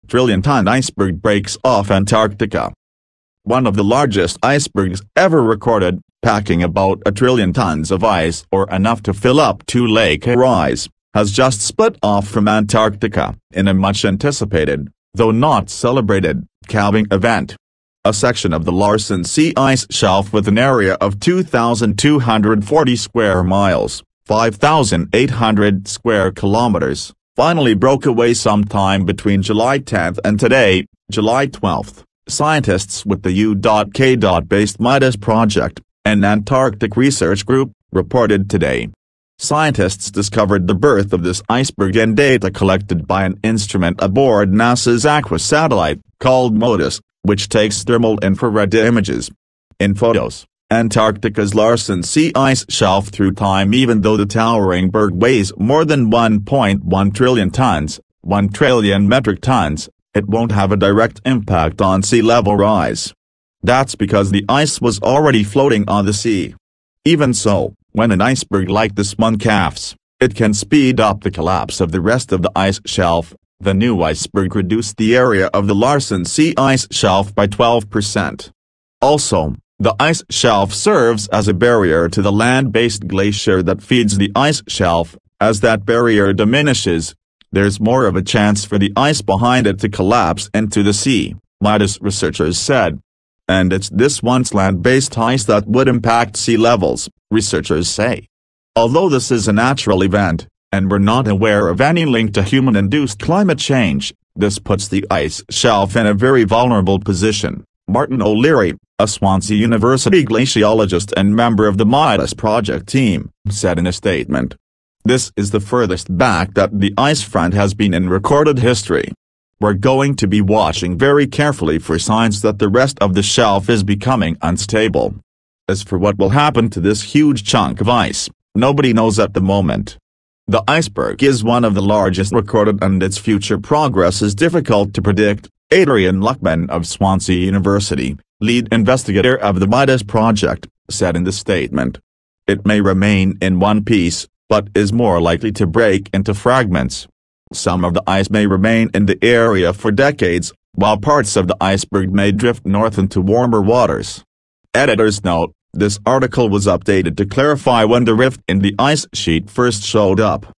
trillion-ton iceberg breaks off Antarctica. One of the largest icebergs ever recorded, packing about 1 trillion tons of ice or enough to fill up 2 Lake Erie's, has just split off from Antarctica in a much-anticipated, though not celebrated, calving event. A section of the Larsen C ice shelf with an area of 2,240 square miles, 5,800 square kilometers, finally broke away sometime between July 10 and today, July 12. Scientists with the U.K.-based MIDAS project, an Antarctic research group, reported today. Scientists discovered the birth of this iceberg in data collected by an instrument aboard NASA's Aqua satellite, called MODIS, which takes thermal infrared images. In photos, Antarctica's Larsen C ice shelf through time. Even though the towering berg weighs more than 1.1 trillion tons, 1 trillion metric tons, it won't have a direct impact on sea level rise. That's because the ice was already floating on the sea. Even so, when an iceberg like this one calves, it can speed up the collapse of the rest of the ice shelf. The new iceberg reduced the area of the Larsen C ice shelf by 12%. Also, the ice shelf serves as a barrier to the land-based glacier that feeds the ice shelf. As that barrier diminishes, there's more of a chance for the ice behind it to collapse into the sea, MIDAS researchers said. And it's this once land-based ice that would impact sea levels, researchers say. Although this is a natural event, and we're not aware of any link to human-induced climate change, this puts the ice shelf in a very vulnerable position, Martin O'Leary, a Swansea University glaciologist and member of the MIDAS project team, said in a statement. This is the furthest back that the ice front has been in recorded history. We're going to be watching very carefully for signs that the rest of the shelf is becoming unstable. As for what will happen to this huge chunk of ice, nobody knows at the moment. The iceberg is one of the largest recorded and its future progress is difficult to predict, Adrian Luckman of Swansea University, lead investigator of the MIDAS project, said in the statement. It may remain in one piece, but is more likely to break into fragments. Some of the ice may remain in the area for decades, while parts of the iceberg may drift north into warmer waters. Editor's note: this article was updated to clarify when the rift in the ice sheet first showed up.